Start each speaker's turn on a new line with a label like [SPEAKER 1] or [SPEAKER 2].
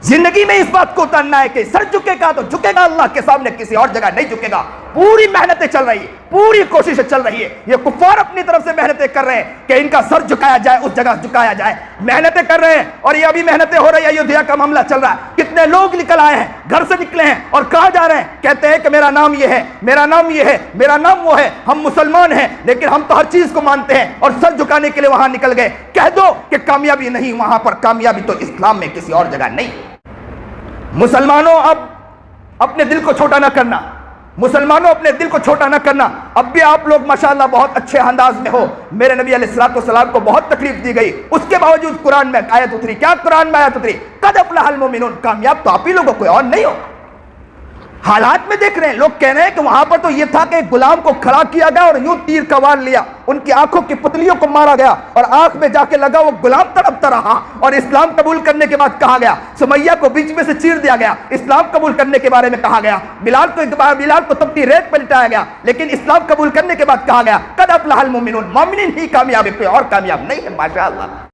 [SPEAKER 1] जिंदगी में इस बात को उतारना है कि सर झुकेगा तो झुकेगा अल्लाह के सामने, किसी और जगह नहीं झुकेगा। पूरी मेहनतें चल रही है, पूरी कोशिशें चल रही है। ये कुफार अपनी तरफ से मेहनतें कर रहे हैं कि इनका सर झुकाया जाए, उस जगह झुकाया जाए। मेहनतें कर रहे हैं और ये अभी मेहनतें हो रही है। अयोध्या का मामला चल रहा है, कितने लोग निकल आए हैं, घर से निकले हैं और कहा जा रहे हैं, कहते हैं कि मेरा नाम ये है, मेरा नाम ये है, मेरा नाम वो है, हम मुसलमान हैं, लेकिन हम तो हर चीज को मानते हैं, और सर झुकाने के लिए वहां निकल गए। कह दो कि कामयाबी नहीं, वहां पर कामयाबी तो इस्लाम में किसी और जगह नहीं। मुसलमानों, अब अपने दिल को छोटा ना करना, मुसलमानों अपने दिल को छोटा ना करना। अब भी आप लोग माशाअल्लाह बहुत अच्छे अंदाज में हो। मेरे नबी अलैहिस्सलाम को बहुत तकलीफ दी गई, उसके बावजूद कुरान में आयत उतरी। क्या कुरान में आयत उतरी? कद अफ़लहल मोमिनून, कामयाब तो आप ही लोगों, कोई और नहीं हो। हालात में देख रहे हैं, लोग कह रहे हैं कि वहां पर तो यह था कि गुलाम को खड़ा किया गया और यूं तीर का वार लिया, उनकी आंखों की पुतलियों को मारा गया और आंख में जाके लगा, वो गुलाम तड़पता रहा। और इस्लाम कबूल करने के बाद कहा गया, सुमैया को बीच में से चीर दिया गया। इस्लाम कबूल करने के बारे में कहा गया, बिलाल को तपती रेत पर लिटाया गया, लेकिन इस्लाम कबूल करने के बाद कहा गया, कद अफ़लहल मोमिनून, मोमिनीन ही कामयाब है, कोई और कामयाब नहीं है। माशाअल्लाह।